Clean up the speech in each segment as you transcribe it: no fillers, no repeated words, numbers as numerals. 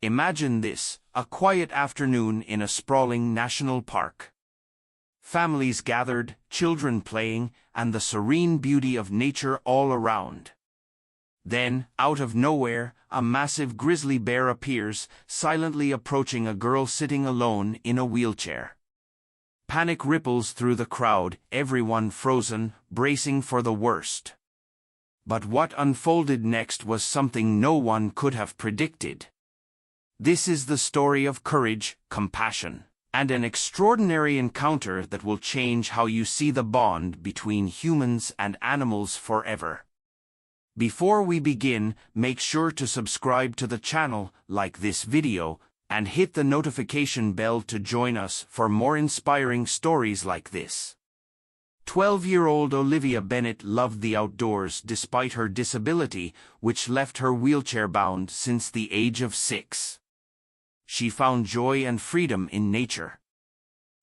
Imagine this, a quiet afternoon in a sprawling national park. Families gathered, children playing, and the serene beauty of nature all around. Then, out of nowhere, a massive grizzly bear appears, silently approaching a girl sitting alone in a wheelchair. Panic ripples through the crowd, everyone frozen, bracing for the worst. But what unfolded next was something no one could have predicted. This is the story of courage, compassion, and an extraordinary encounter that will change how you see the bond between humans and animals forever. Before we begin, make sure to subscribe to the channel, like this video, and hit the notification bell to join us for more inspiring stories like this. 12-year-old Olivia Bennett loved the outdoors despite her disability, which left her wheelchair-bound since the age of 6. She found joy and freedom in nature.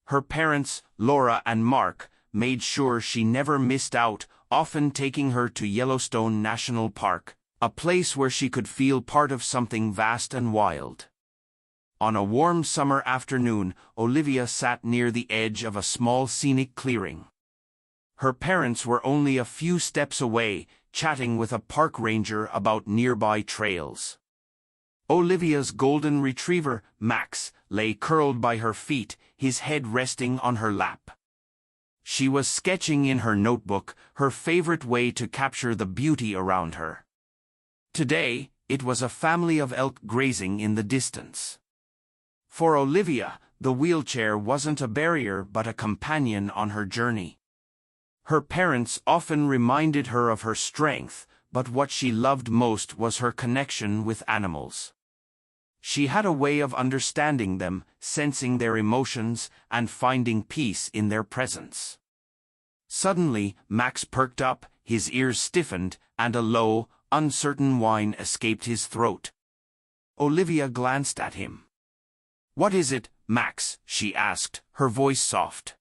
Her parents, Laura and Mark, made sure she never missed out, often taking her to Yellowstone National Park, a place where she could feel part of something vast and wild. On a warm summer afternoon, Olivia sat near the edge of a small scenic clearing. Her parents were only a few steps away, chatting with a park ranger about nearby trails. Olivia's golden retriever, Max, lay curled by her feet, his head resting on her lap. She was sketching in her notebook, her favorite way to capture the beauty around her. Today, it was a family of elk grazing in the distance. For Olivia, the wheelchair wasn't a barrier but a companion on her journey. Her parents often reminded her of her strength, but what she loved most was her connection with animals. She had a way of understanding them, sensing their emotions, and finding peace in their presence. Suddenly, Max perked up, his ears stiffened, and a low, uncertain whine escaped his throat. Olivia glanced at him. "What is it, Max?" she asked, her voice soft.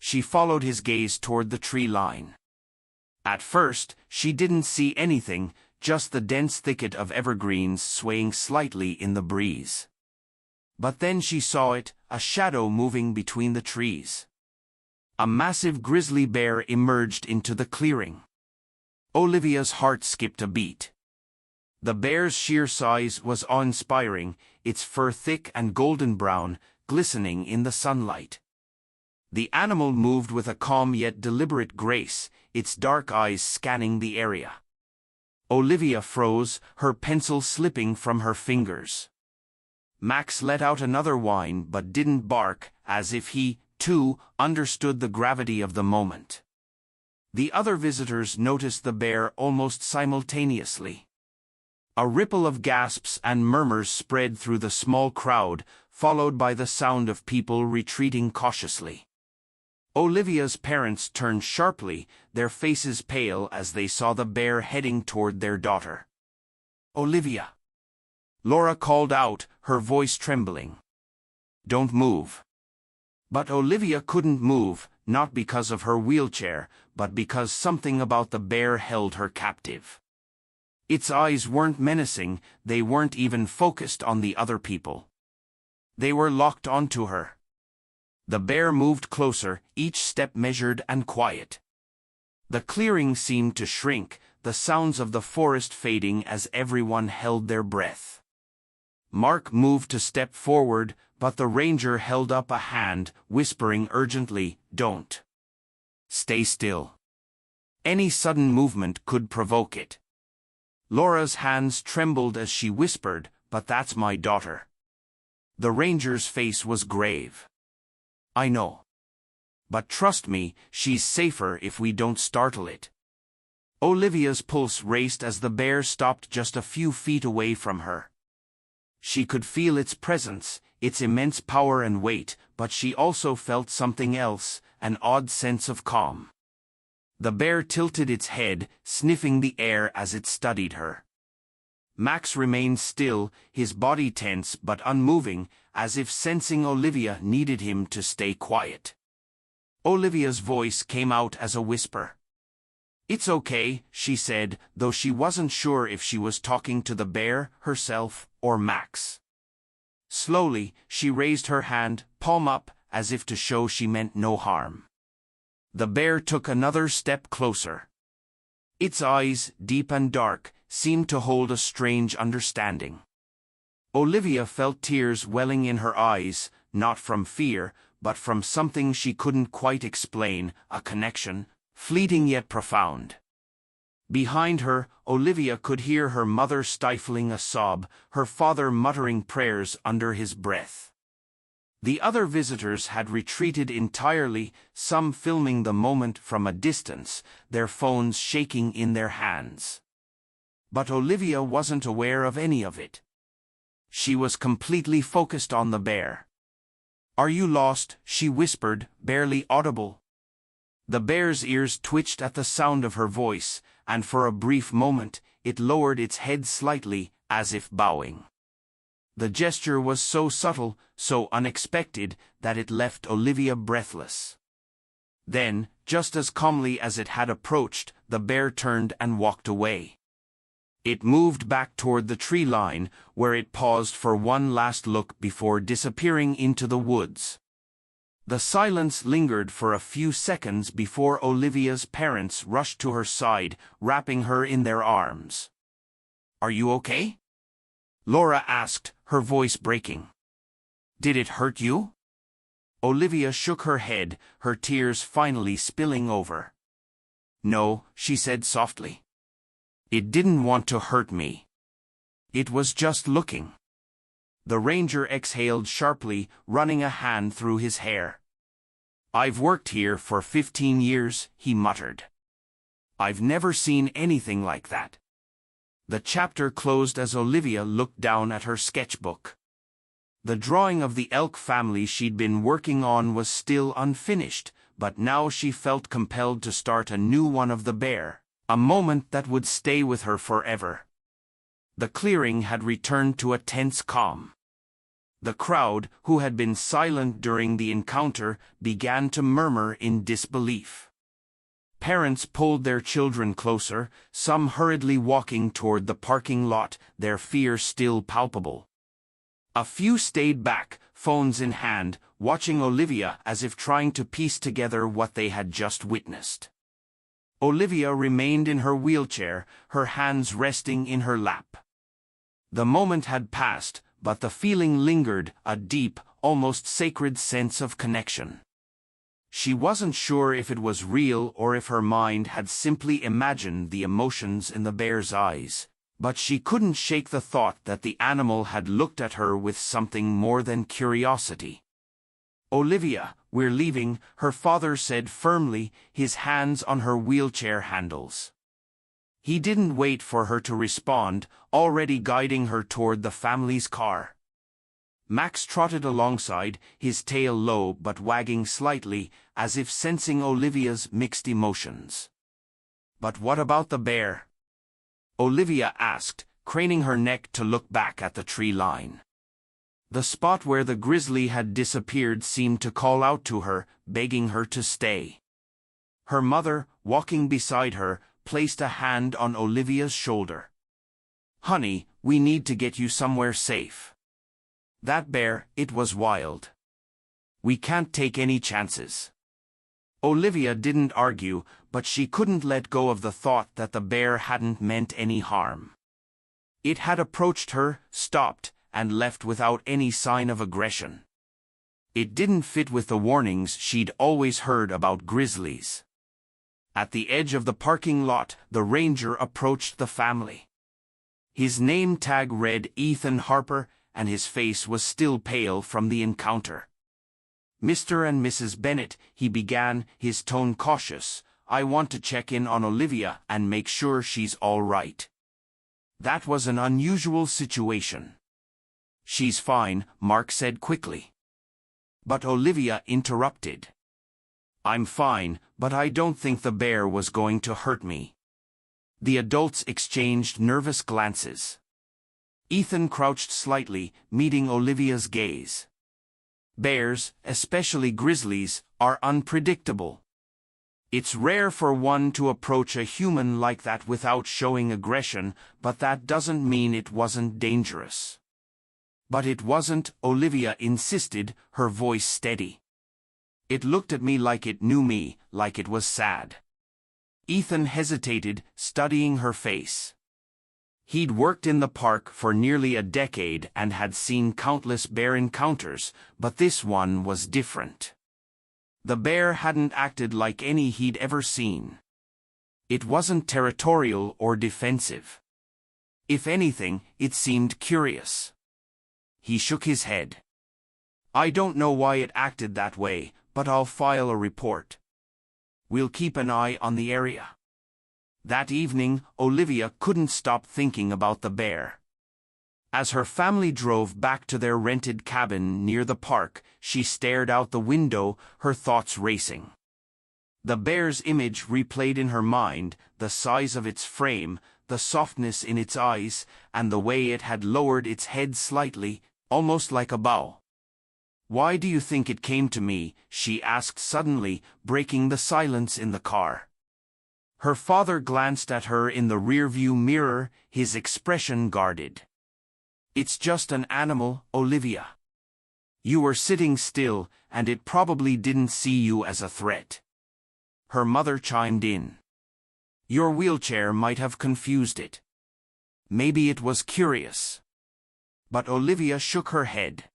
She followed his gaze toward the tree line. At first, she didn't see anything, just the dense thicket of evergreens swaying slightly in the breeze. But then she saw it, a shadow moving between the trees. A massive grizzly bear emerged into the clearing. Olivia's heart skipped a beat. The bear's sheer size was awe-inspiring, its fur thick and golden brown, glistening in the sunlight. The animal moved with a calm yet deliberate grace, its dark eyes scanning the area. Olivia froze, her pencil slipping from her fingers. Max let out another whine but didn't bark, as if he, too, understood the gravity of the moment. The other visitors noticed the bear almost simultaneously. A ripple of gasps and murmurs spread through the small crowd, followed by the sound of people retreating cautiously. Olivia's parents turned sharply, their faces pale as they saw the bear heading toward their daughter. "Olivia!" Laura called out, her voice trembling. "Don't move." But Olivia couldn't move, not because of her wheelchair, but because something about the bear held her captive. Its eyes weren't menacing, they weren't even focused on the other people. They were locked onto her. The bear moved closer, each step measured and quiet. The clearing seemed to shrink, the sounds of the forest fading as everyone held their breath. Mark moved to step forward, but the ranger held up a hand, whispering urgently, "Don't. Stay still. Any sudden movement could provoke it." Laura's hands trembled as she whispered, "But that's my daughter." The ranger's face was grave. "I know. But trust me, she's safer if we don't startle it." Olivia's pulse raced as the bear stopped just a few feet away from her. She could feel its presence, its immense power and weight, but she also felt something else, an odd sense of calm. The bear tilted its head, sniffing the air as it studied her. Max remained still, his body tense but unmoving, as if sensing Olivia needed him to stay quiet. Olivia's voice came out as a whisper. "It's okay," she said, though she wasn't sure if she was talking to the bear, herself, or Max. Slowly, she raised her hand, palm up, as if to show she meant no harm. The bear took another step closer. Its eyes, deep and dark, seemed to hold a strange understanding. Olivia felt tears welling in her eyes, not from fear, but from something she couldn't quite explain, a connection, fleeting yet profound. Behind her, Olivia could hear her mother stifling a sob, her father muttering prayers under his breath. The other visitors had retreated entirely, some filming the moment from a distance, their phones shaking in their hands. But Olivia wasn't aware of any of it. She was completely focused on the bear. "Are you lost?" she whispered, barely audible. The bear's ears twitched at the sound of her voice, and for a brief moment, it lowered its head slightly, as if bowing. The gesture was so subtle, so unexpected, that it left Olivia breathless. Then, just as calmly as it had approached, the bear turned and walked away. It moved back toward the tree line, where it paused for one last look before disappearing into the woods. The silence lingered for a few seconds before Olivia's parents rushed to her side, wrapping her in their arms. "Are you okay?" Laura asked, her voice breaking. "Did it hurt you?" Olivia shook her head, her tears finally spilling over. "No," she said softly. "It didn't want to hurt me. It was just looking." The ranger exhaled sharply, running a hand through his hair. "I've worked here for 15 years, he muttered. "I've never seen anything like that." The chapter closed as Olivia looked down at her sketchbook. The drawing of the elk family she'd been working on was still unfinished, but now she felt compelled to start a new one of the bear, a moment that would stay with her forever. The clearing had returned to a tense calm. The crowd, who had been silent during the encounter, began to murmur in disbelief. Parents pulled their children closer, some hurriedly walking toward the parking lot, their fear still palpable. A few stayed back, phones in hand, watching Olivia as if trying to piece together what they had just witnessed. Olivia remained in her wheelchair, her hands resting in her lap. The moment had passed, but the feeling lingered, a deep, almost sacred sense of connection. She wasn't sure if it was real or if her mind had simply imagined the emotions in the bear's eyes, but she couldn't shake the thought that the animal had looked at her with something more than curiosity. "Olivia, we're leaving," her father said firmly, his hands on her wheelchair handles. He didn't wait for her to respond, already guiding her toward the family's car. Max trotted alongside, his tail low but wagging slightly, as if sensing Olivia's mixed emotions. "But what about the bear?" Olivia asked, craning her neck to look back at the tree line. The spot where the grizzly had disappeared seemed to call out to her, begging her to stay. Her mother, walking beside her, placed a hand on Olivia's shoulder. "Honey, we need to get you somewhere safe. That bear, it was wild. We can't take any chances." Olivia didn't argue, but she couldn't let go of the thought that the bear hadn't meant any harm. It had approached her, stopped, and left without any sign of aggression. It didn't fit with the warnings she'd always heard about grizzlies. At the edge of the parking lot, the ranger approached the family. His name tag read Ethan Harper, and his face was still pale from the encounter. "Mr. and Mrs. Bennett," he began, his tone cautious, "I want to check in on Olivia and make sure she's all right." That was an unusual situation. "She's fine," Mark said quickly. But Olivia interrupted. "I'm fine, but I don't think the bear was going to hurt me." The adults exchanged nervous glances. Ethan crouched slightly, meeting Olivia's gaze. "Bears, especially grizzlies, are unpredictable. It's rare for one to approach a human like that without showing aggression, but that doesn't mean it wasn't dangerous." But it wasn't, Olivia insisted, her voice steady. It looked at me like it knew me, like it was sad. Ethan hesitated, studying her face. He'd worked in the park for nearly a decade and had seen countless bear encounters, but this one was different. The bear hadn't acted like any he'd ever seen. It wasn't territorial or defensive. If anything, it seemed curious. He shook his head. I don't know why it acted that way, but I'll file a report. We'll keep an eye on the area. That evening, Olivia couldn't stop thinking about the bear. As her family drove back to their rented cabin near the park, she stared out the window, her thoughts racing. The bear's image replayed in her mind, the size of its frame, the softness in its eyes, and the way it had lowered its head slightly, almost like a bow. Why do you think it came to me? She asked suddenly, breaking the silence in the car. Her father glanced at her in the rearview mirror, his expression guarded. It's just an animal, Olivia. You were sitting still, and it probably didn't see you as a threat. Her mother chimed in. Your wheelchair might have confused it. Maybe it was curious. But Olivia shook her head.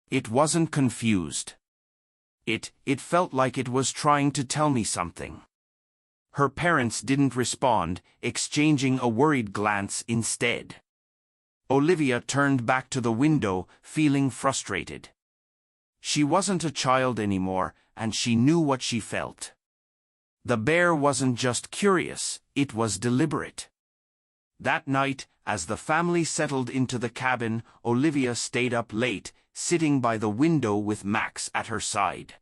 It wasn't confused. It felt like it was trying to tell me something. Her parents didn't respond, exchanging a worried glance instead. Olivia turned back to the window, feeling frustrated. She wasn't a child anymore, and she knew what she felt. The bear wasn't just curious, it was deliberate. That night, as the family settled into the cabin, Olivia stayed up late, sitting by the window with Max at her side.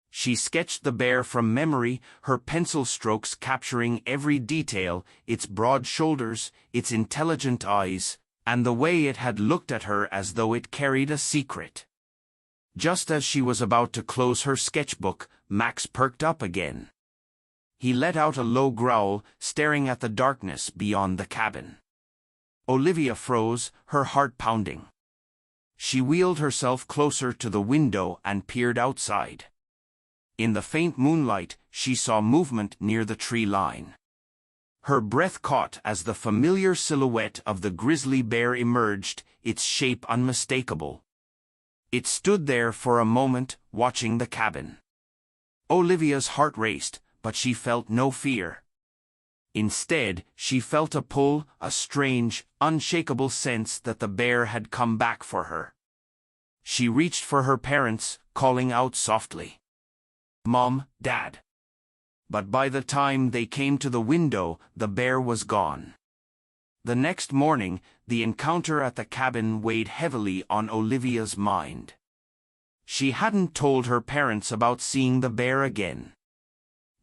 She sketched the bear from memory, her pencil strokes capturing every detail, its broad shoulders, its intelligent eyes, and the way it had looked at her as though it carried a secret. Just as she was about to close her sketchbook, Max perked up again. He let out a low growl, staring at the darkness beyond the cabin. Olivia froze, her heart pounding. She wheeled herself closer to the window and peered outside. In the faint moonlight, she saw movement near the tree line. Her breath caught as the familiar silhouette of the grizzly bear emerged, its shape unmistakable. It stood there for a moment, watching the cabin. Olivia's heart raced, but she felt no fear. Instead, she felt a pull, a strange, unshakable sense that the bear had come back for her. She reached for her parents, calling out softly, "Mom, Dad." But by the time they came to the window, the bear was gone. The next morning, the encounter at the cabin weighed heavily on Olivia's mind. She hadn't told her parents about seeing the bear again.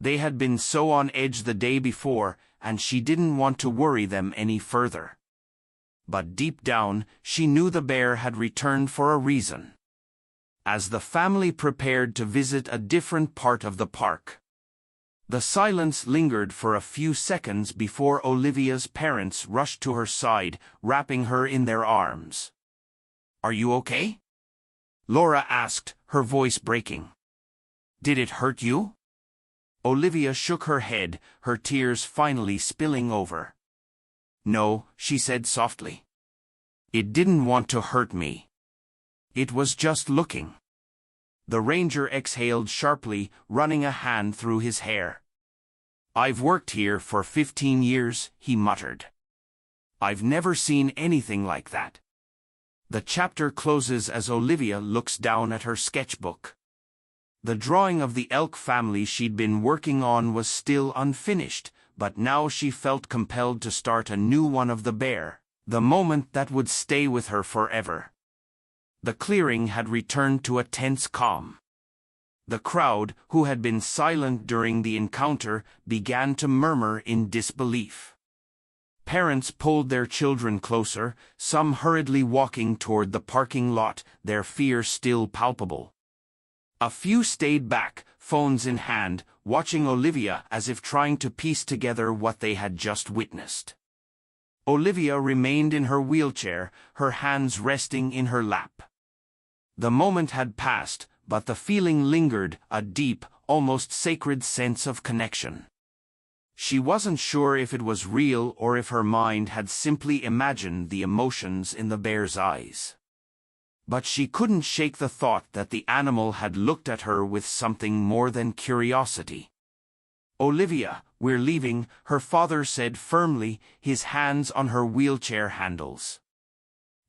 They had been so on edge the day before, and she didn't want to worry them any further. But deep down, she knew the bear had returned for a reason. As the family prepared to visit a different part of the park, the silence lingered for a few seconds before Olivia's parents rushed to her side, wrapping her in their arms. "Are you okay?" Laura asked, her voice breaking. "Did it hurt you?" Olivia shook her head, her tears finally spilling over. "No," she said softly. "It didn't want to hurt me. It was just looking." The ranger exhaled sharply, running a hand through his hair. "I've worked here for 15 years, he muttered. "I've never seen anything like that." The chapter closes as Olivia looks down at her sketchbook. The drawing of the elk family she'd been working on was still unfinished, but now she felt compelled to start a new one of the bear, the moment that would stay with her forever. The clearing had returned to a tense calm. The crowd, who had been silent during the encounter, began to murmur in disbelief. Parents pulled their children closer, some hurriedly walking toward the parking lot, their fear still palpable. A few stayed back, phones in hand, watching Olivia as if trying to piece together what they had just witnessed. Olivia remained in her wheelchair, her hands resting in her lap. The moment had passed, but the feeling lingered, a deep, almost sacred sense of connection. She wasn't sure if it was real or if her mind had simply imagined the emotions in the bear's eyes. But she couldn't shake the thought that the animal had looked at her with something more than curiosity. "Olivia, we're leaving," her father said firmly, his hands on her wheelchair handles.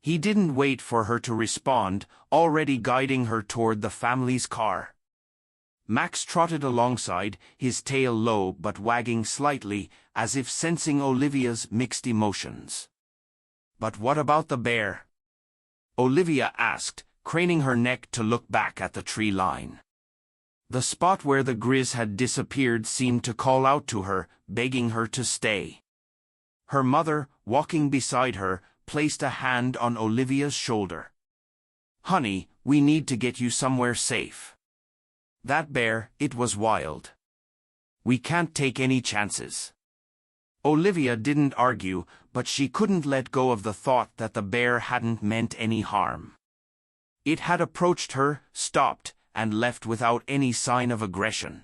He didn't wait for her to respond, already guiding her toward the family's car. Max trotted alongside, his tail low but wagging slightly, as if sensing Olivia's mixed emotions. "But what about the bear?" Olivia asked, craning her neck to look back at the tree line. The spot where the Grizz had disappeared seemed to call out to her, begging her to stay. Her mother, walking beside her, placed a hand on Olivia's shoulder. "Honey, we need to get you somewhere safe. That bear, it was wild. We can't take any chances." Olivia didn't argue, but she couldn't let go of the thought that the bear hadn't meant any harm. It had approached her, stopped, and left without any sign of aggression.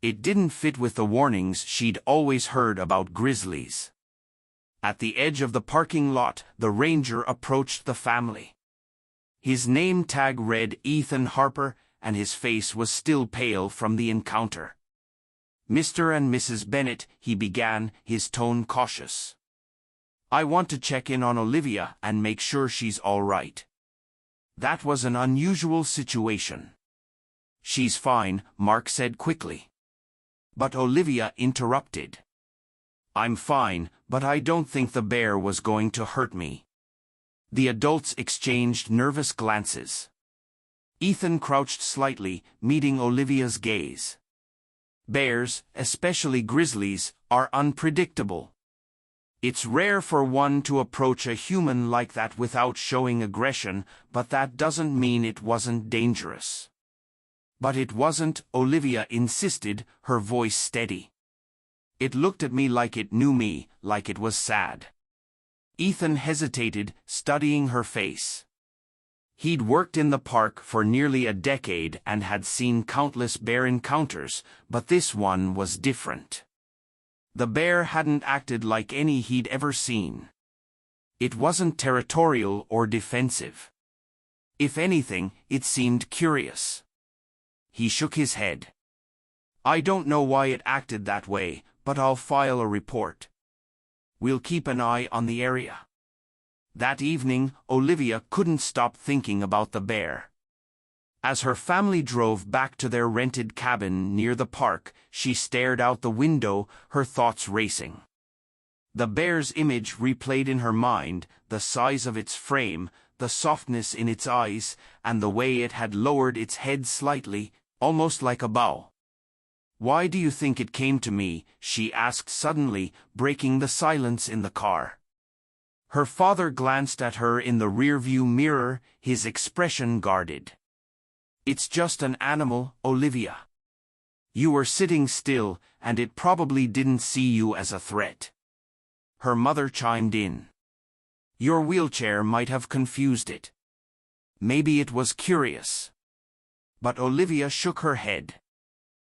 It didn't fit with the warnings she'd always heard about grizzlies. At the edge of the parking lot, the ranger approached the family. His name tag read Ethan Harper, and his face was still pale from the encounter. "Mr. and Mrs. Bennett," he began, his tone cautious. "I want to check in on Olivia and make sure she's all right." That was an unusual situation. "She's fine," Mark said quickly. But Olivia interrupted. "I'm fine, but I don't think the bear was going to hurt me." The adults exchanged nervous glances. Ethan crouched slightly, meeting Olivia's gaze. "Bears, especially grizzlies, are unpredictable. It's rare for one to approach a human like that without showing aggression, but that doesn't mean it wasn't dangerous." "But it wasn't," Olivia insisted, her voice steady. "It looked at me like it knew me, like it was sad." Ethan hesitated, studying her face. He'd worked in the park for nearly a decade and had seen countless bear encounters, but this one was different. The bear hadn't acted like any he'd ever seen. It wasn't territorial or defensive. If anything, it seemed curious. He shook his head. "I don't know why it acted that way, but I'll file a report. We'll keep an eye on the area." That evening, Olivia couldn't stop thinking about the bear. As her family drove back to their rented cabin near the park, she stared out the window, her thoughts racing. The bear's image replayed in her mind, the size of its frame, the softness in its eyes, and the way it had lowered its head slightly, almost like a bow. "Why do you think it came to me?" she asked suddenly, breaking the silence in the car. Her father glanced at her in the rearview mirror, his expression guarded. "It's just an animal, Olivia. You were sitting still, and it probably didn't see you as a threat." Her mother chimed in. "Your wheelchair might have confused it. Maybe it was curious." But Olivia shook her head.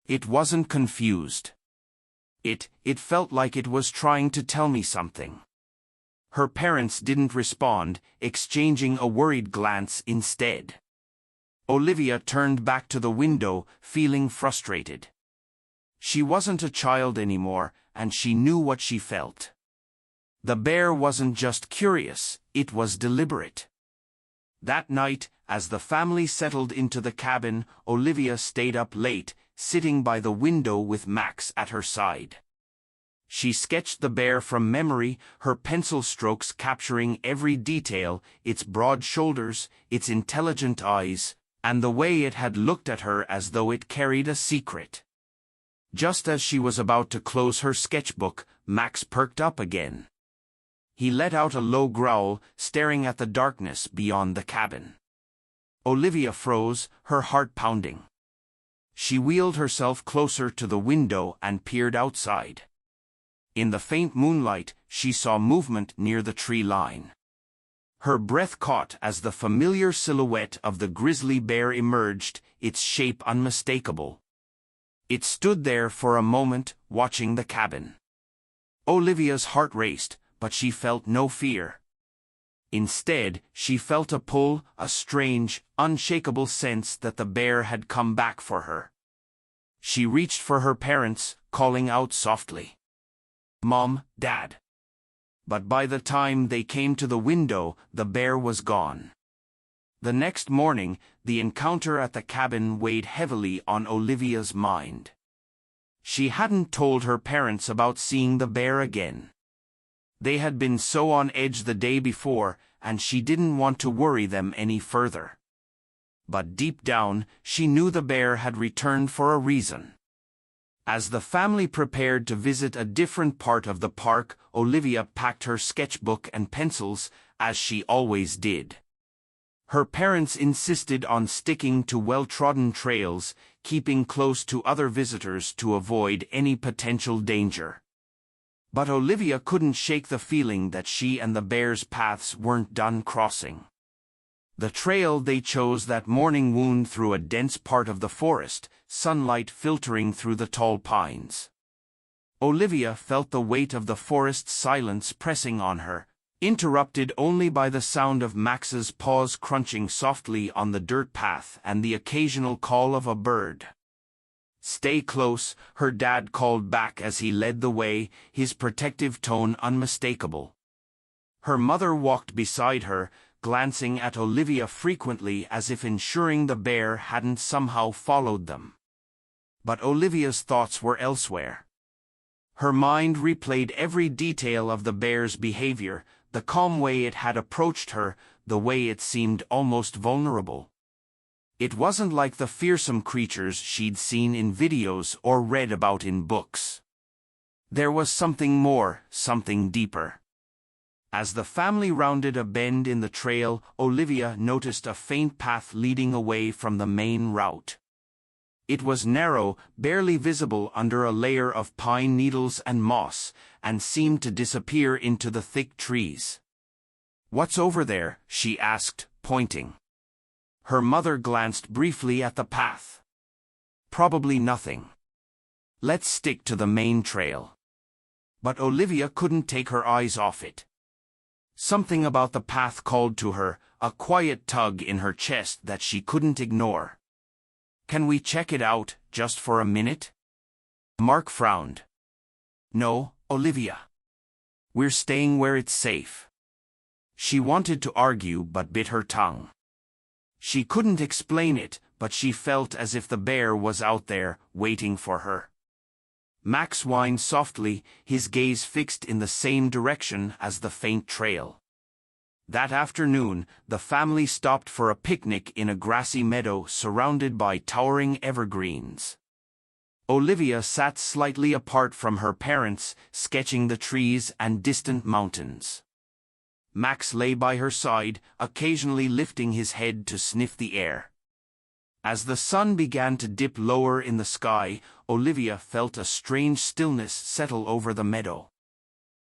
"It wasn't confused. It felt like it was trying to tell me something." Her parents didn't respond, exchanging a worried glance instead. Olivia turned back to the window, feeling frustrated. She wasn't a child anymore, and she knew what she felt. The bear wasn't just curious, it was deliberate. That night, as the family settled into the cabin, Olivia stayed up late, sitting by the window with Max at her side. She sketched the bear from memory, her pencil strokes capturing every detail, its broad shoulders, its intelligent eyes, and the way it had looked at her as though it carried a secret. Just as she was about to close her sketchbook, Max perked up again. He let out a low growl, staring at the darkness beyond the cabin. Olivia froze, her heart pounding. She wheeled herself closer to the window and peered outside. In the faint moonlight, she saw movement near the tree line. Her breath caught as the familiar silhouette of the grizzly bear emerged, its shape unmistakable. It stood there for a moment, watching the cabin. Olivia's heart raced, but she felt no fear. Instead, she felt a pull, a strange, unshakable sense that the bear had come back for her. She reached for her parents, calling out softly, "Mom, Dad." But by the time they came to the window, the bear was gone. The next morning, the encounter at the cabin weighed heavily on Olivia's mind. She hadn't told her parents about seeing the bear again. They had been so on edge the day before, and she didn't want to worry them any further. But deep down, she knew the bear had returned for a reason. As the family prepared to visit a different part of the park, Olivia packed her sketchbook and pencils, as she always did. Her parents insisted on sticking to well-trodden trails, keeping close to other visitors to avoid any potential danger. But Olivia couldn't shake the feeling that she and the bear's paths weren't done crossing. The trail they chose that morning wound through a dense part of the forest, sunlight filtering through the tall pines. Olivia felt the weight of the forest's silence pressing on her, interrupted only by the sound of Max's paws crunching softly on the dirt path and the occasional call of a bird. "Stay close," her dad called back as he led the way, his protective tone unmistakable. Her mother walked beside her, glancing at Olivia frequently as if ensuring the bear hadn't somehow followed them. But Olivia's thoughts were elsewhere. Her mind replayed every detail of the bear's behavior, the calm way it had approached her, the way it seemed almost vulnerable. It wasn't like the fearsome creatures she'd seen in videos or read about in books. There was something more, something deeper. As the family rounded a bend in the trail, Olivia noticed a faint path leading away from the main route. It was narrow, barely visible under a layer of pine needles and moss, and seemed to disappear into the thick trees. "What's over there?" she asked, pointing. Her mother glanced briefly at the path. "Probably nothing. Let's stick to the main trail." But Olivia couldn't take her eyes off it. Something about the path called to her, a quiet tug in her chest that she couldn't ignore. "Can we check it out, just for a minute?" Mark frowned. "No, Olivia. We're staying where it's safe." She wanted to argue but bit her tongue. She couldn't explain it, but she felt as if the bear was out there, waiting for her. Max whined softly, his gaze fixed in the same direction as the faint trail. That afternoon, the family stopped for a picnic in a grassy meadow surrounded by towering evergreens. Olivia sat slightly apart from her parents, sketching the trees and distant mountains. Max lay by her side, occasionally lifting his head to sniff the air. As the sun began to dip lower in the sky, Olivia felt a strange stillness settle over the meadow.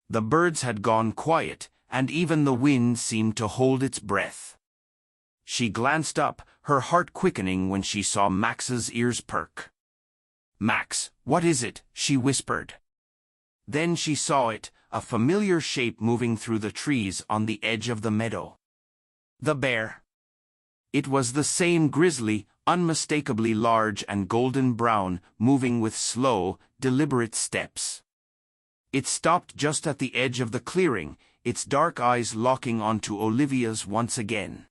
The birds had gone quiet, and even the wind seemed to hold its breath. She glanced up, her heart quickening when she saw Max's ears perk. "Max, what is it?" she whispered. Then she saw it, a familiar shape moving through the trees on the edge of the meadow. The bear. It was the same Grizzly, unmistakably large and golden brown, moving with slow, deliberate steps. It stopped just at the edge of the clearing, its dark eyes locking onto Olivia's once again.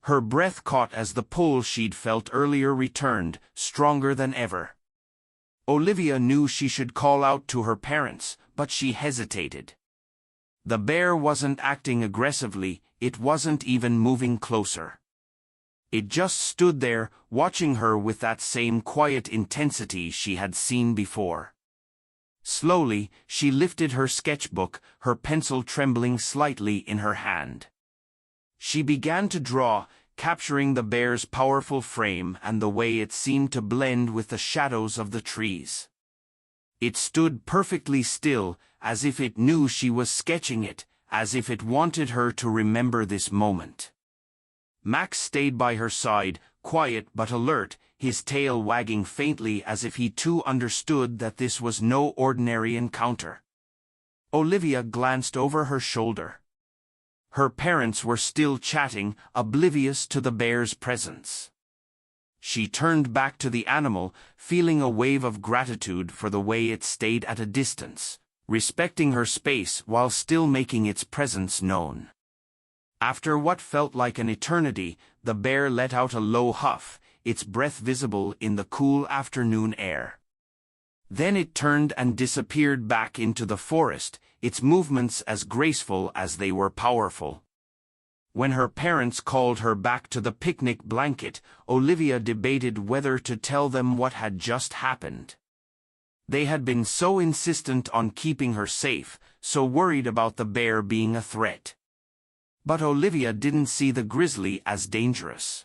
Her breath caught as the pull she'd felt earlier returned, stronger than ever. Olivia knew she should call out to her parents, but she hesitated. The bear wasn't acting aggressively, it wasn't even moving closer. It just stood there, watching her with that same quiet intensity she had seen before. Slowly, she lifted her sketchbook, her pencil trembling slightly in her hand. She began to draw, capturing the bear's powerful frame and the way it seemed to blend with the shadows of the trees. It stood perfectly still, as if it knew she was sketching it, as if it wanted her to remember this moment. Max stayed by her side, quiet but alert, his tail wagging faintly as if he too understood that this was no ordinary encounter. Olivia glanced over her shoulder. Her parents were still chatting, oblivious to the bear's presence. She turned back to the animal, feeling a wave of gratitude for the way it stayed at a distance, respecting her space while still making its presence known. After what felt like an eternity, the bear let out a low huff, its breath visible in the cool afternoon air. Then it turned and disappeared back into the forest, its movements as graceful as they were powerful. When her parents called her back to the picnic blanket, Olivia debated whether to tell them what had just happened. They had been so insistent on keeping her safe, so worried about the bear being a threat. But Olivia didn't see the grizzly as dangerous.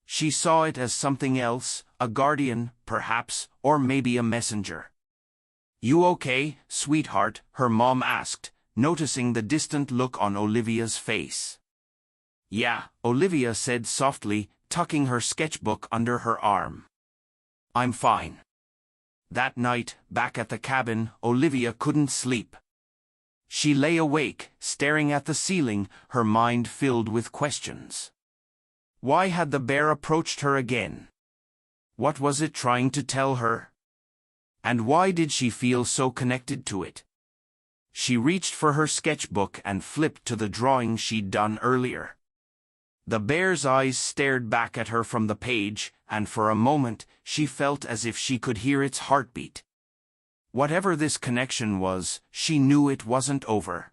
She saw it as something else, a guardian, perhaps, or maybe a messenger. "You okay, sweetheart?" her mom asked, noticing the distant look on Olivia's face. "Yeah," Olivia said softly, tucking her sketchbook under her arm. "I'm fine." That night, back at the cabin, Olivia couldn't sleep. She lay awake, staring at the ceiling, her mind filled with questions. Why had the bear approached her again? What was it trying to tell her? And why did she feel so connected to it? She reached for her sketchbook and flipped to the drawing she'd done earlier. The bear's eyes stared back at her from the page, and for a moment, she felt as if she could hear its heartbeat. Whatever this connection was, she knew it wasn't over.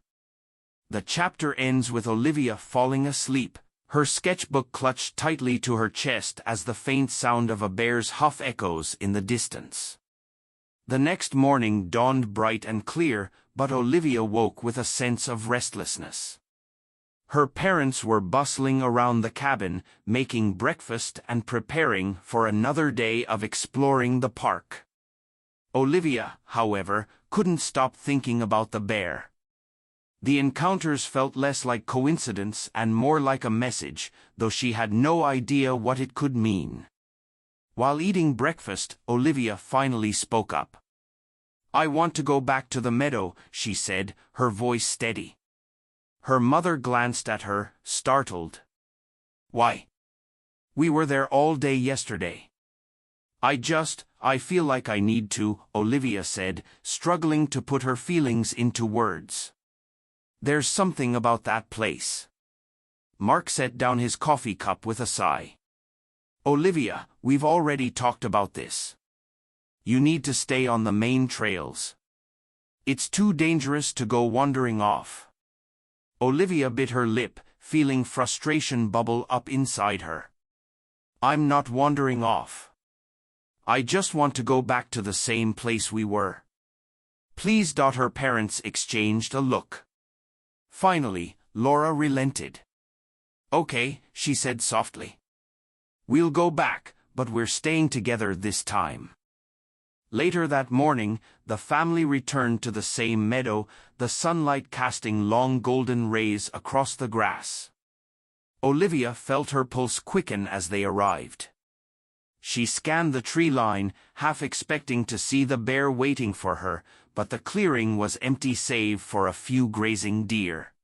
The chapter ends with Olivia falling asleep, her sketchbook clutched tightly to her chest as the faint sound of a bear's huff echoes in the distance. The next morning dawned bright and clear, but Olivia woke with a sense of restlessness. Her parents were bustling around the cabin, making breakfast and preparing for another day of exploring the park. Olivia, however, couldn't stop thinking about the bear. The encounters felt less like coincidence and more like a message, though she had no idea what it could mean. While eating breakfast, Olivia finally spoke up. "I want to go back to the meadow," she said, her voice steady. Her mother glanced at her, startled. "Why? We were there all day yesterday." I feel like I need to," Olivia said, struggling to put her feelings into words. "There's something about that place." Mark set down his coffee cup with a sigh. "Olivia, we've already talked about this. You need to stay on the main trails. It's too dangerous to go wandering off." Olivia bit her lip, feeling frustration bubble up inside her. "I'm not wandering off. I just want to go back to the same place we were." "Please." Her parents exchanged a look. Finally, Laura relented. "Okay," she said softly. "We'll go back, but we're staying together this time." Later that morning, the family returned to the same meadow, the sunlight casting long golden rays across the grass. Olivia felt her pulse quicken as they arrived. She scanned the tree line, half expecting to see the bear waiting for her, but the clearing was empty save for a few grazing deer.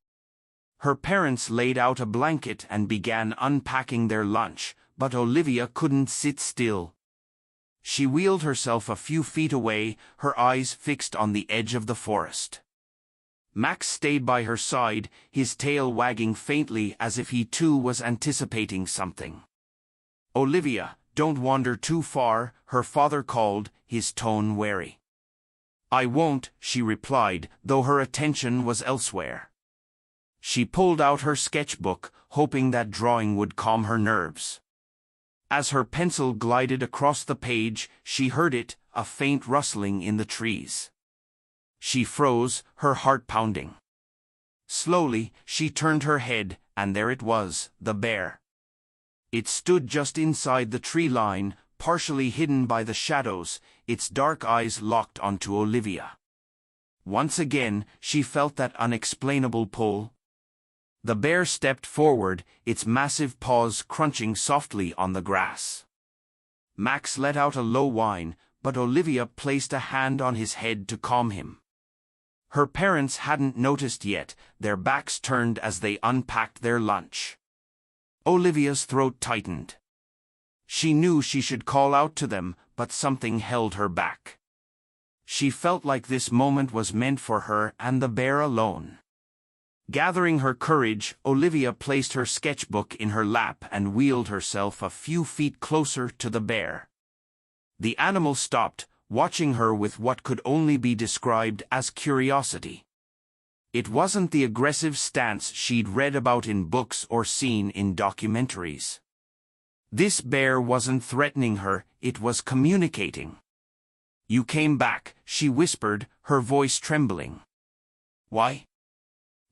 Her parents laid out a blanket and began unpacking their lunch, but Olivia couldn't sit still. She wheeled herself a few feet away, her eyes fixed on the edge of the forest. Max stayed by her side, his tail wagging faintly as if he too was anticipating something. "Olivia, don't wander too far," her father called, his tone wary. "I won't," she replied, though her attention was elsewhere. She pulled out her sketchbook, hoping that drawing would calm her nerves. As her pencil glided across the page, she heard it, a faint rustling in the trees. She froze, her heart pounding. Slowly, she turned her head, and there it was, the bear. It stood just inside the tree line, partially hidden by the shadows, its dark eyes locked onto Olivia. Once again, she felt that unexplainable pull. The bear stepped forward, its massive paws crunching softly on the grass. Max let out a low whine, but Olivia placed a hand on his head to calm him. Her parents hadn't noticed yet, their backs turned as they unpacked their lunch. Olivia's throat tightened. She knew she should call out to them, but something held her back. She felt like this moment was meant for her and the bear alone. Gathering her courage, Olivia placed her sketchbook in her lap and wheeled herself a few feet closer to the bear. The animal stopped, watching her with what could only be described as curiosity. It wasn't the aggressive stance she'd read about in books or seen in documentaries. This bear wasn't threatening her, it was communicating. "You came back," she whispered, her voice trembling. "Why?"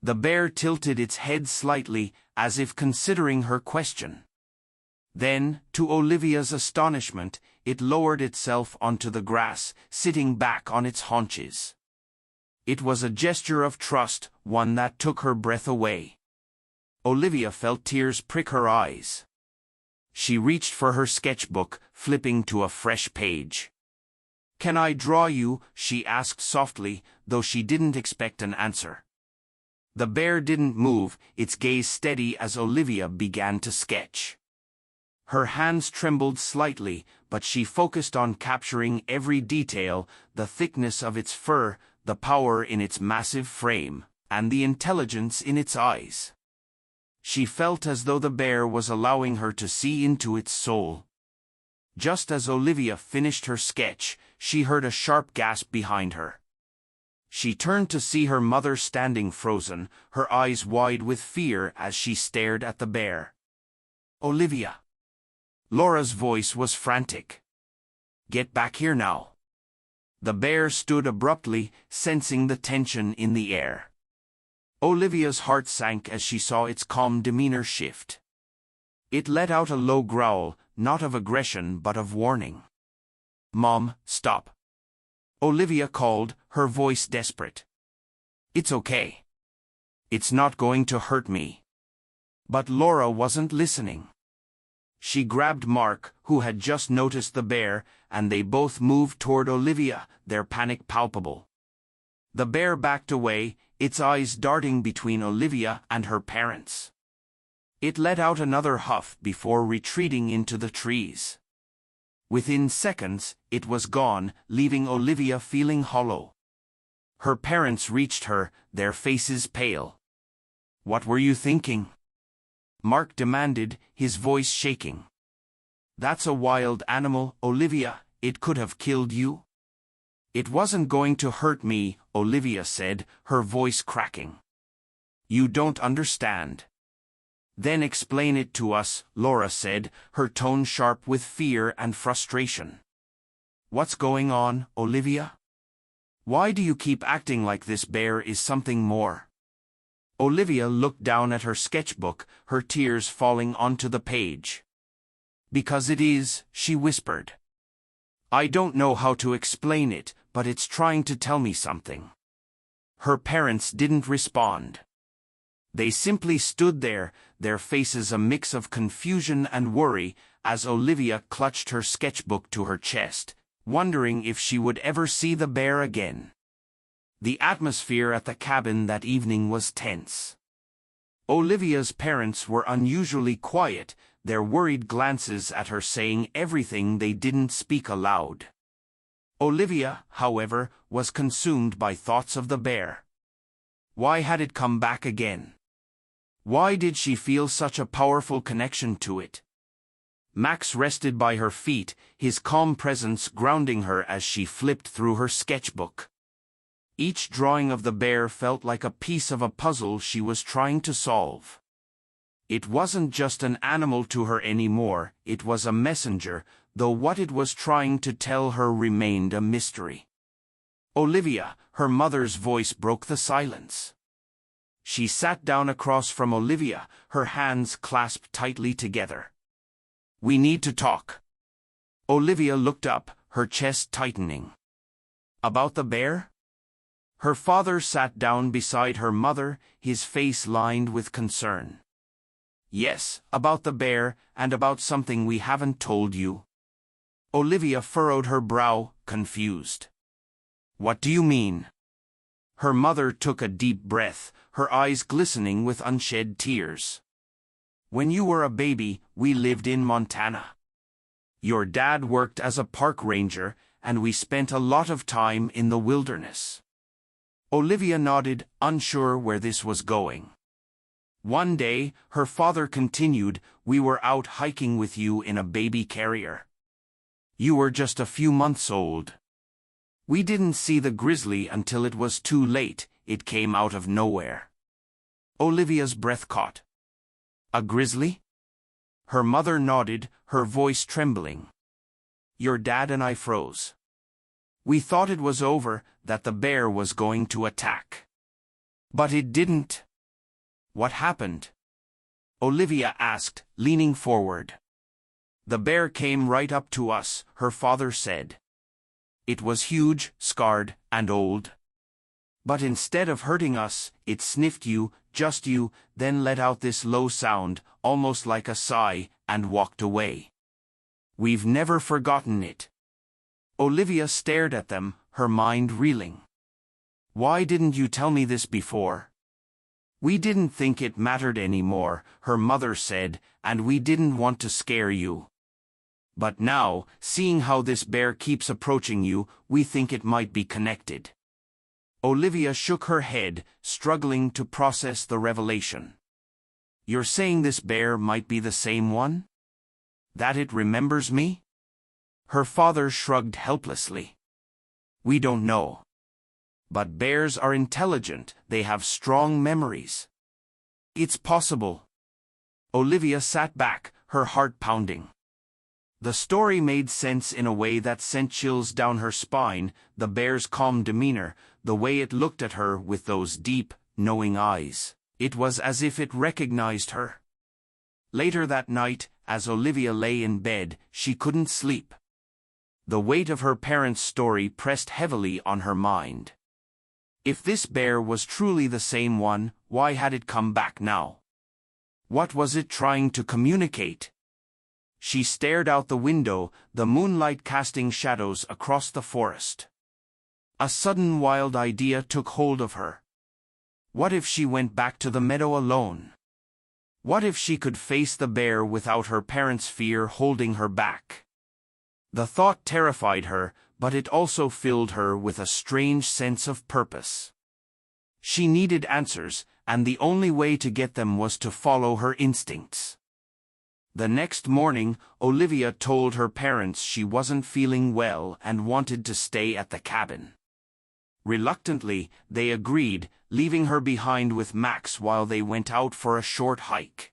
The bear tilted its head slightly, as if considering her question. Then, to Olivia's astonishment, it lowered itself onto the grass, sitting back on its haunches. It was a gesture of trust, one that took her breath away. Olivia felt tears prick her eyes. She reached for her sketchbook, flipping to a fresh page. "Can I draw you?" she asked softly, though she didn't expect an answer. The bear didn't move, its gaze steady as Olivia began to sketch. Her hands trembled slightly, but she focused on capturing every detail, the thickness of its fur, the power in its massive frame, and the intelligence in its eyes. She felt as though the bear was allowing her to see into its soul. Just as Olivia finished her sketch, she heard a sharp gasp behind her. She turned to see her mother standing frozen, her eyes wide with fear as she stared at the bear. "Olivia!" Laura's voice was frantic. "Get back here now." The bear stood abruptly, sensing the tension in the air. Olivia's heart sank as she saw its calm demeanor shift. It let out a low growl, not of aggression but of warning. "Mom, stop!" Olivia called, her voice desperate. "It's okay. It's not going to hurt me." But Laura wasn't listening. She grabbed Mark, who had just noticed the bear, and they both moved toward Olivia, their panic palpable. The bear backed away, its eyes darting between Olivia and her parents. It let out another huff before retreating into the trees. Within seconds, it was gone, leaving Olivia feeling hollow. Her parents reached her, their faces pale. "What were you thinking?" Mark demanded, his voice shaking. "That's a wild animal, Olivia, it could have killed you." "It wasn't going to hurt me," Olivia said, her voice cracking. "You don't understand." "Then explain it to us," Laura said, her tone sharp with fear and frustration. "What's going on, Olivia? Why do you keep acting like this bear is something more?" Olivia looked down at her sketchbook, her tears falling onto the page. "Because it is," she whispered. "I don't know how to explain it, but it's trying to tell me something." Her parents didn't respond. They simply stood there, their faces a mix of confusion and worry, as Olivia clutched her sketchbook to her chest, wondering if she would ever see the bear again. The atmosphere at the cabin that evening was tense. Olivia's parents were unusually quiet, their worried glances at her saying everything they didn't speak aloud. Olivia, however, was consumed by thoughts of the bear. Why had it come back again? Why did she feel such a powerful connection to it? Max rested by her feet, his calm presence grounding her as she flipped through her sketchbook. Each drawing of the bear felt like a piece of a puzzle she was trying to solve. It wasn't just an animal to her anymore, it was a messenger, though what it was trying to tell her remained a mystery. "Olivia," her mother's voice broke the silence. She sat down across from Olivia, her hands clasped tightly together. "We need to talk." Olivia looked up, her chest tightening. About the bear? Her father sat down beside her mother, his face lined with concern. Yes, about the bear, and about something we haven't told you. Olivia furrowed her brow, confused. What do you mean? Her mother took a deep breath, her eyes glistening with unshed tears. When you were a baby, we lived in Montana. Your dad worked as a park ranger, and we spent a lot of time in the wilderness. Olivia nodded, unsure where this was going. One day, her father continued, we were out hiking with you in a baby carrier. You were just a few months old. We didn't see the grizzly until it was too late, it came out of nowhere. Olivia's breath caught. A grizzly? Her mother nodded, her voice trembling. Your dad and I froze. We thought it was over, that the bear was going to attack. But it didn't. What happened? Olivia asked, leaning forward. The bear came right up to us, her father said. It was huge, scarred, and old. But instead of hurting us, it sniffed you, just you, then let out this low sound, almost like a sigh, and walked away. We've never forgotten it. Olivia stared at them, her mind reeling. Why didn't you tell me this before? We didn't think it mattered anymore, her mother said, and we didn't want to scare you. But now, seeing how this bear keeps approaching you, we think it might be connected. Olivia shook her head, struggling to process the revelation. You're saying this bear might be the same one? That it remembers me? Her father shrugged helplessly. We don't know. But bears are intelligent, they have strong memories. It's possible. Olivia sat back, her heart pounding. The story made sense in a way that sent chills down her spine, the bear's calm demeanor, the way it looked at her with those deep, knowing eyes. It was as if it recognized her. Later that night, as Olivia lay in bed, she couldn't sleep. The weight of her parents' story pressed heavily on her mind. If this bear was truly the same one, why had it come back now? What was it trying to communicate? She stared out the window, the moonlight casting shadows across the forest. A sudden wild idea took hold of her. What if she went back to the meadow alone? What if she could face the bear without her parents' fear holding her back? The thought terrified her, but it also filled her with a strange sense of purpose. She needed answers, and the only way to get them was to follow her instincts. The next morning, Olivia told her parents she wasn't feeling well and wanted to stay at the cabin. Reluctantly, they agreed, leaving her behind with Max while they went out for a short hike.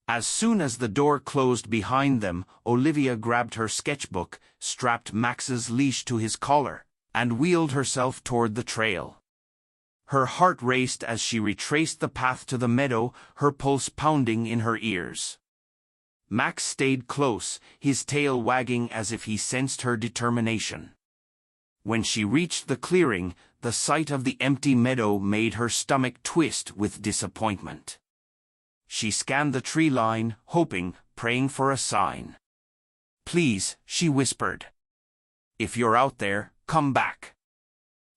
As soon as the door closed behind them, Olivia grabbed her sketchbook, strapped Max's leash to his collar, and wheeled herself toward the trail. Her heart raced as she retraced the path to the meadow, her pulse pounding in her ears. Max stayed close, his tail wagging as if he sensed her determination. When she reached the clearing, the sight of the empty meadow made her stomach twist with disappointment. She scanned the tree line, hoping, praying for a sign. Please, she whispered. If you're out there, come back.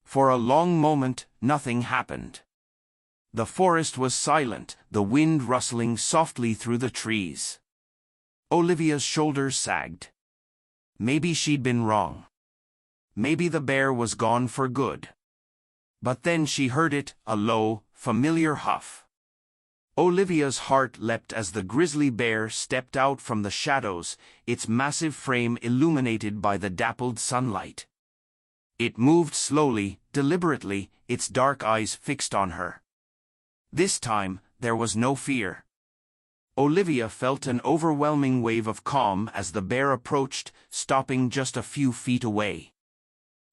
For a long moment, nothing happened. The forest was silent, the wind rustling softly through the trees. Olivia's shoulders sagged. Maybe she'd been wrong. Maybe the bear was gone for good. But then she heard it, a low, familiar huff. Olivia's heart leapt as the grizzly bear stepped out from the shadows, its massive frame illuminated by the dappled sunlight. It moved slowly, deliberately, its dark eyes fixed on her. This time, there was no fear. Olivia felt an overwhelming wave of calm as the bear approached, stopping just a few feet away.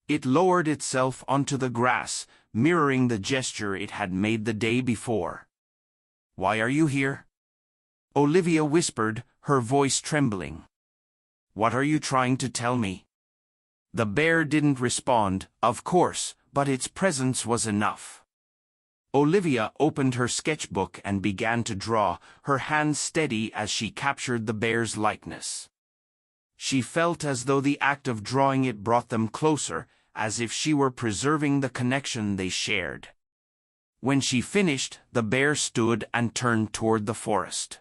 It lowered itself onto the grass, mirroring the gesture it had made the day before. Why are you here? Olivia whispered, her voice trembling. What are you trying to tell me? The bear didn't respond, of course, but its presence was enough. Olivia opened her sketchbook and began to draw, her hands steady as she captured the bear's likeness. She felt as though the act of drawing it brought them closer, as if she were preserving the connection they shared. When she finished, the bear stood and turned toward the forest.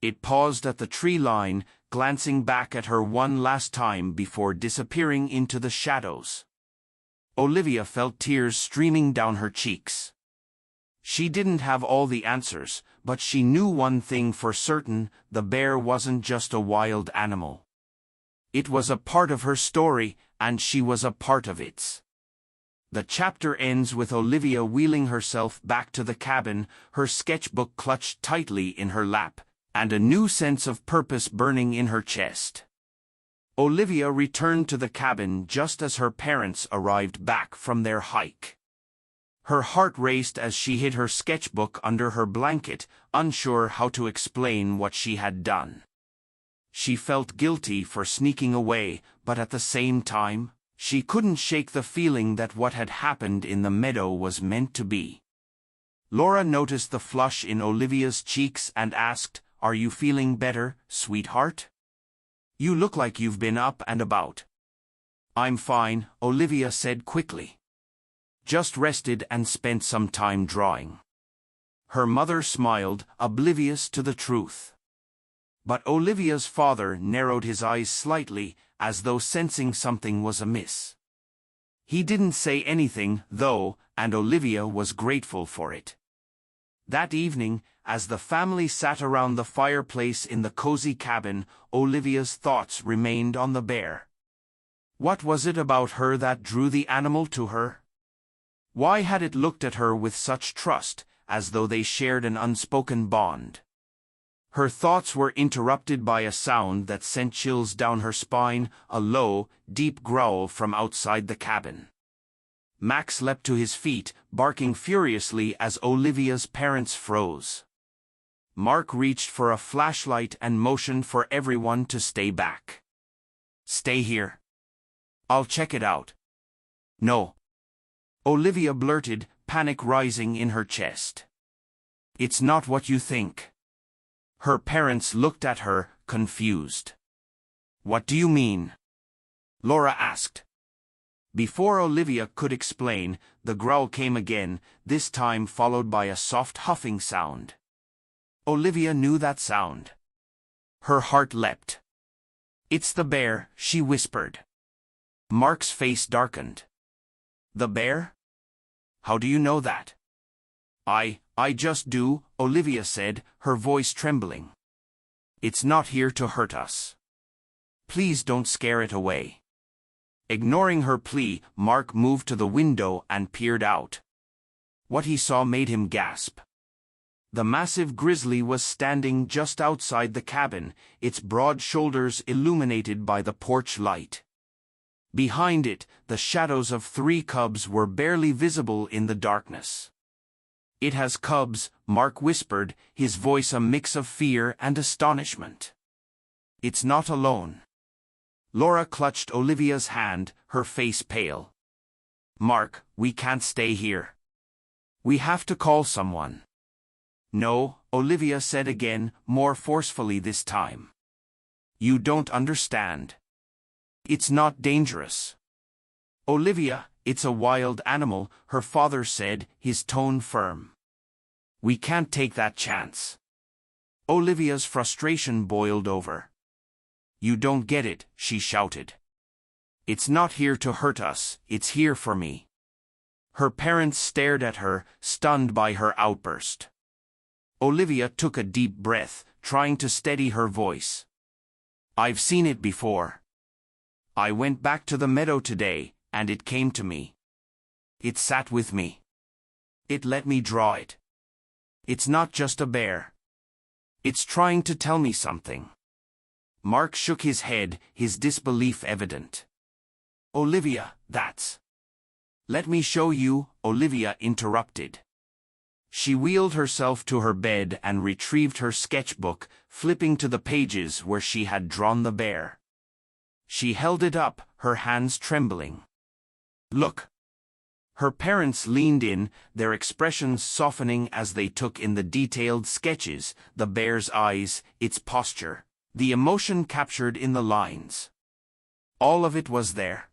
It paused at the tree line, glancing back at her one last time before disappearing into the shadows. Olivia felt tears streaming down her cheeks. She didn't have all the answers, but she knew one thing for certain: the bear wasn't just a wild animal. It was a part of her story, and she was a part of its. The chapter ends with Olivia wheeling herself back to the cabin, her sketchbook clutched tightly in her lap, and a new sense of purpose burning in her chest. Olivia returned to the cabin just as her parents arrived back from their hike. Her heart raced as she hid her sketchbook under her blanket, unsure how to explain what she had done. She felt guilty for sneaking away, but at the same time, she couldn't shake the feeling that what had happened in the meadow was meant to be. Laura noticed the flush in Olivia's cheeks and asked, "Are you feeling better, sweetheart? You look like you've been up and about." "I'm fine," Olivia said quickly. "Just rested and spent some time drawing." Her mother smiled, oblivious to the truth. But Olivia's father narrowed his eyes slightly, as though sensing something was amiss. He didn't say anything, though, and Olivia was grateful for it. That evening, as the family sat around the fireplace in the cozy cabin, Olivia's thoughts remained on the bear. What was it about her that drew the animal to her? Why had it looked at her with such trust, as though they shared an unspoken bond? Her thoughts were interrupted by a sound that sent chills down her spine, a low, deep growl from outside the cabin. Max leapt to his feet, barking furiously as Olivia's parents froze. Mark reached for a flashlight and motioned for everyone to stay back. "Stay here. I'll check it out." "No," Olivia blurted, panic rising in her chest. "It's not what you think." Her parents looked at her, confused. "What do you mean?" Laura asked. Before Olivia could explain, the growl came again, this time followed by a soft huffing sound. Olivia knew that sound. Her heart leapt. "It's the bear," she whispered. Mark's face darkened. "The bear? How do you know that?" I just do," Olivia said, her voice trembling. "It's not here to hurt us. Please don't scare it away." Ignoring her plea, Mark moved to the window and peered out. What he saw made him gasp. The massive grizzly was standing just outside the cabin, its broad shoulders illuminated by the porch light. Behind it, the shadows of 3 cubs were barely visible in the darkness. "It has cubs," Mark whispered, his voice a mix of fear and astonishment. "It's not alone." Laura clutched Olivia's hand, her face pale. "Mark, we can't stay here. We have to call someone." "No," Olivia said again, more forcefully this time. "You don't understand. It's not dangerous." "Olivia, it's a wild animal," her father said, his tone firm. "We can't take that chance." Olivia's frustration boiled over. "You don't get it," she shouted. "It's not here to hurt us, it's here for me." Her parents stared at her, stunned by her outburst. Olivia took a deep breath, trying to steady her voice. "I've seen it before. I went back to the meadow today, and it came to me. It sat with me. It let me draw it. It's not just a bear. It's trying to tell me something." Mark shook his head, his disbelief evident. "Olivia, that's—" "Let me show you," Olivia interrupted. She wheeled herself to her bed and retrieved her sketchbook, flipping to the pages where she had drawn the bear. She held it up, her hands trembling. Look. Her parents leaned in, their expressions softening as they took in the detailed sketches, the bear's eyes, its posture, the emotion captured in the lines. All of it was there.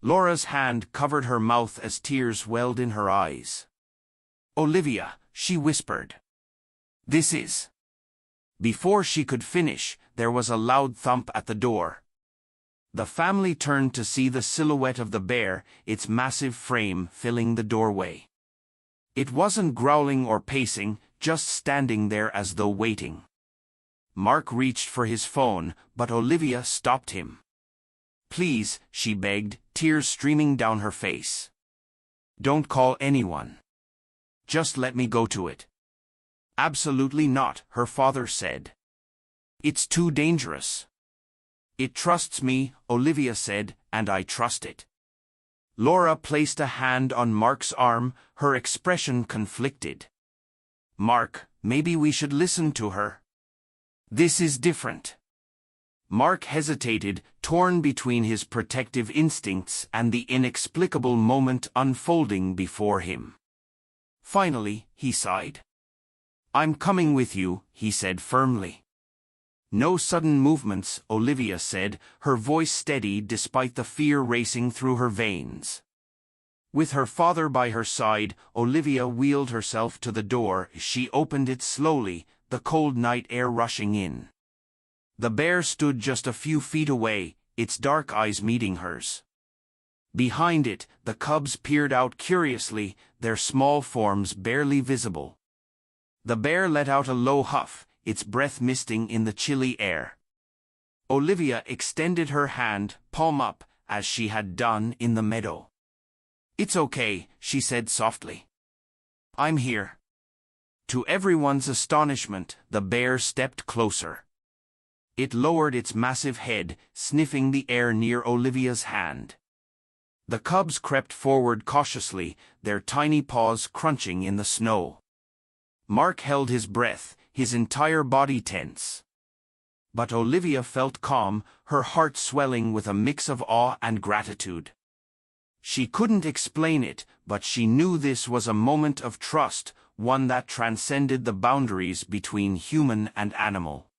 Laura's hand covered her mouth as tears welled in her eyes. "Olivia," she whispered. "This is..." Before she could finish, there was a loud thump at the door. The family turned to see the silhouette of the bear, its massive frame filling the doorway. It wasn't growling or pacing, just standing there as though waiting. Mark reached for his phone, but Olivia stopped him. "Please," she begged, tears streaming down her face. "Don't call anyone. Just let me go to it." "Absolutely not," her father said. "It's too dangerous." "It trusts me," Olivia said, "and I trust it." Laura placed a hand on Mark's arm, her expression conflicted. "Mark, maybe we should listen to her. This is different." Mark hesitated, torn between his protective instincts and the inexplicable moment unfolding before him. Finally, he sighed. "I'm coming with you," he said firmly. "No sudden movements," Olivia said, her voice steady despite the fear racing through her veins. With her father by her side, Olivia wheeled herself to the door. She opened it slowly, the cold night air rushing in. The bear stood just a few feet away, its dark eyes meeting hers. Behind it, the cubs peered out curiously, their small forms barely visible. The bear let out a low huff, its breath misting in the chilly air. Olivia extended her hand, palm up, as she had done in the meadow. "It's okay," she said softly. "I'm here." To everyone's astonishment, the bear stepped closer. It lowered its massive head, sniffing the air near Olivia's hand. The cubs crept forward cautiously, their tiny paws crunching in the snow. Mark held his breath, his entire body tense. But Olivia felt calm, her heart swelling with a mix of awe and gratitude. She couldn't explain it, but she knew this was a moment of trust, one that transcended the boundaries between human and animal.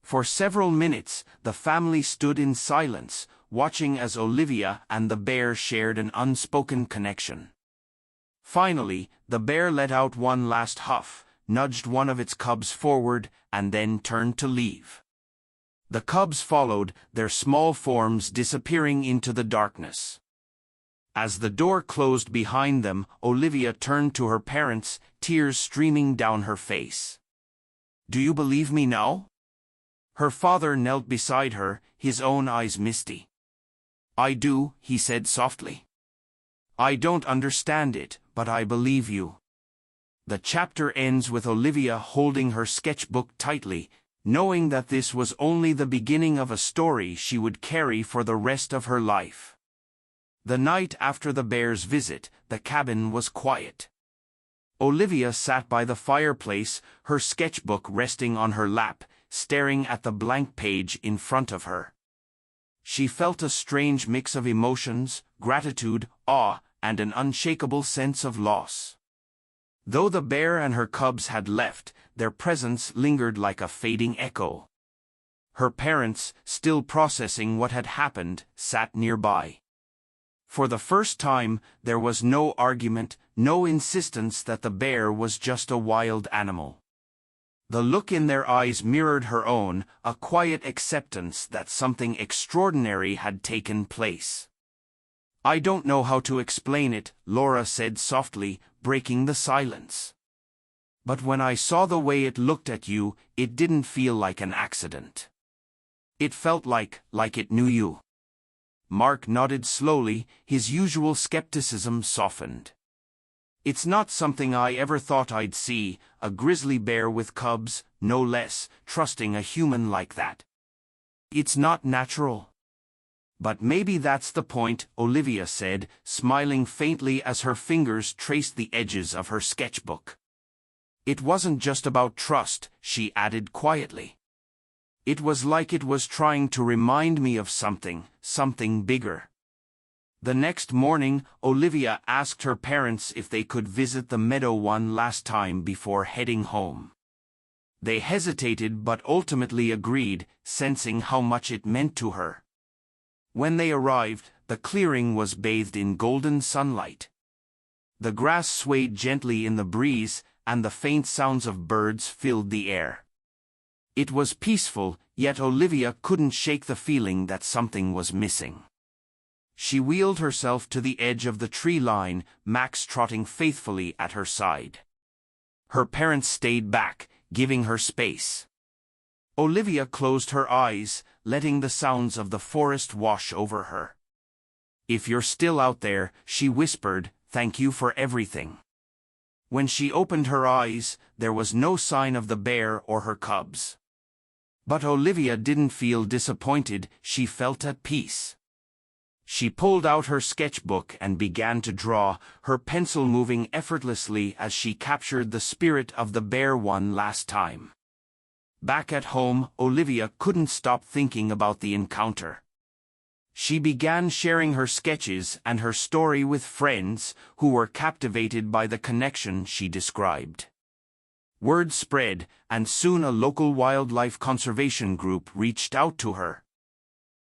For several minutes, the family stood in silence, watching as Olivia and the bear shared an unspoken connection. Finally, the bear let out one last huff, nudged one of its cubs forward, and then turned to leave. The cubs followed, their small forms disappearing into the darkness. As the door closed behind them, Olivia turned to her parents, tears streaming down her face. "Do you believe me now?" Her father knelt beside her, his own eyes misty. "I do," he said softly. "I don't understand it, but I believe you." The chapter ends with Olivia holding her sketchbook tightly, knowing that this was only the beginning of a story she would carry for the rest of her life. The night after the bear's visit, the cabin was quiet. Olivia sat by the fireplace, her sketchbook resting on her lap, staring at the blank page in front of her. She felt a strange mix of emotions, gratitude, awe, and an unshakable sense of loss. Though the bear and her cubs had left, their presence lingered like a fading echo. Her parents, still processing what had happened, sat nearby. For the first time, there was no argument, no insistence that the bear was just a wild animal. The look in their eyes mirrored her own, a quiet acceptance that something extraordinary had taken place. "I don't know how to explain it," Laura said softly, breaking the silence. "But when I saw the way it looked at you, it didn't feel like an accident. It felt like it knew you." Mark nodded slowly, his usual skepticism softened. "It's not something I ever thought I'd see, a grizzly bear with cubs, no less, trusting a human like that. It's not natural." "But maybe that's the point," Olivia said, smiling faintly as her fingers traced the edges of her sketchbook. "It wasn't just about trust," she added quietly. It was like it was trying to remind me of something bigger. The next morning, Olivia asked her parents if they could visit the meadow one last time before heading home. They hesitated but ultimately agreed, sensing how much it meant to her. When they arrived, the clearing was bathed in golden sunlight. The grass swayed gently in the breeze, and the faint sounds of birds filled the air. It was peaceful, yet Olivia couldn't shake the feeling that something was missing. She wheeled herself to the edge of the tree line, Max trotting faithfully at her side. Her parents stayed back, giving her space. Olivia closed her eyes, letting the sounds of the forest wash over her. "If you're still out there," she whispered, "thank you for everything." When she opened her eyes, there was no sign of the bear or her cubs. But Olivia didn't feel disappointed, she felt at peace. She pulled out her sketchbook and began to draw, her pencil moving effortlessly as she captured the spirit of the bear one last time. Back at home, Olivia couldn't stop thinking about the encounter. She began sharing her sketches and her story with friends, who were captivated by the connection she described. Word spread, and soon a local wildlife conservation group reached out to her.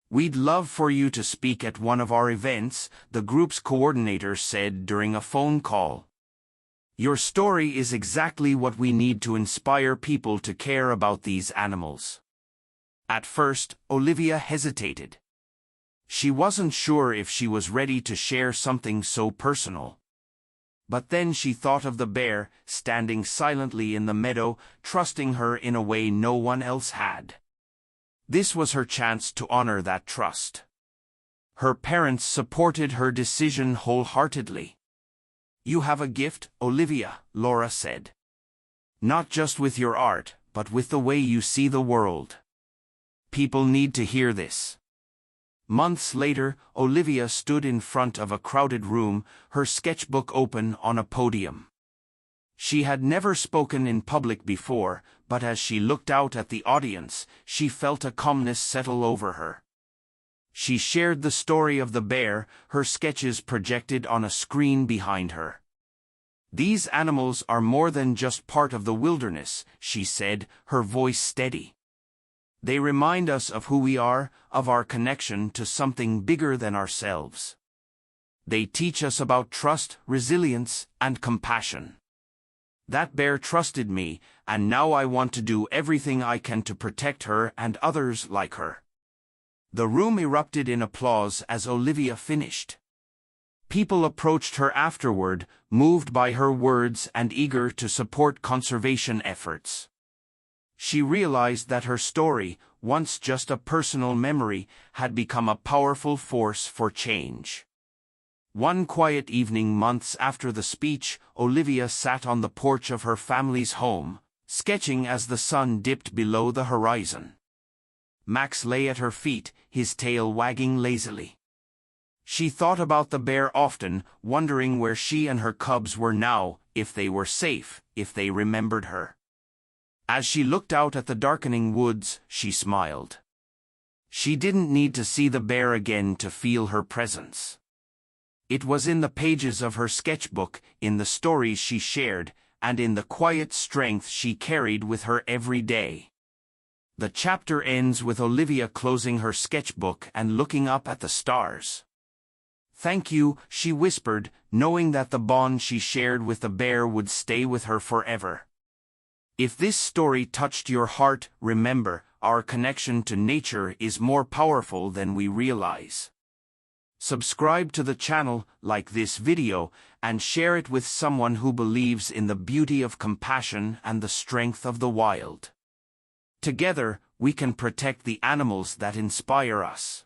"We'd love for you to speak at one of our events," the group's coordinator said during a phone call. "Your story is exactly what we need to inspire people to care about these animals." At first, Olivia hesitated. She wasn't sure if she was ready to share something so personal. But then she thought of the bear, standing silently in the meadow, trusting her in a way no one else had. This was her chance to honor that trust. Her parents supported her decision wholeheartedly. "You have a gift, Olivia," Laura said. "Not just with your art, but with the way you see the world. People need to hear this." Months later, Olivia stood in front of a crowded room, her sketchbook open on a podium. She had never spoken in public before, but as she looked out at the audience, she felt a calmness settle over her. She shared the story of the bear, her sketches projected on a screen behind her. "These animals are more than just part of the wilderness," she said, her voice steady. "They remind us of who we are, of our connection to something bigger than ourselves. They teach us about trust, resilience, and compassion. That bear trusted me, and now I want to do everything I can to protect her and others like her." The room erupted in applause as Olivia finished. People approached her afterward, moved by her words and eager to support conservation efforts. She realized that her story, once just a personal memory, had become a powerful force for change. One quiet evening months after the speech, Olivia sat on the porch of her family's home, sketching as the sun dipped below the horizon. Max lay at her feet, his tail wagging lazily. She thought about the bear often, wondering where she and her cubs were now, if they were safe, if they remembered her. As she looked out at the darkening woods, she smiled. She didn't need to see the bear again to feel her presence. It was in the pages of her sketchbook, in the stories she shared, and in the quiet strength she carried with her every day. The chapter ends with Olivia closing her sketchbook and looking up at the stars. "Thank you," she whispered, knowing that the bond she shared with the bear would stay with her forever. If this story touched your heart, remember, our connection to nature is more powerful than we realize. Subscribe to the channel, like this video, and share it with someone who believes in the beauty of compassion and the strength of the wild. Together, we can protect the animals that inspire us.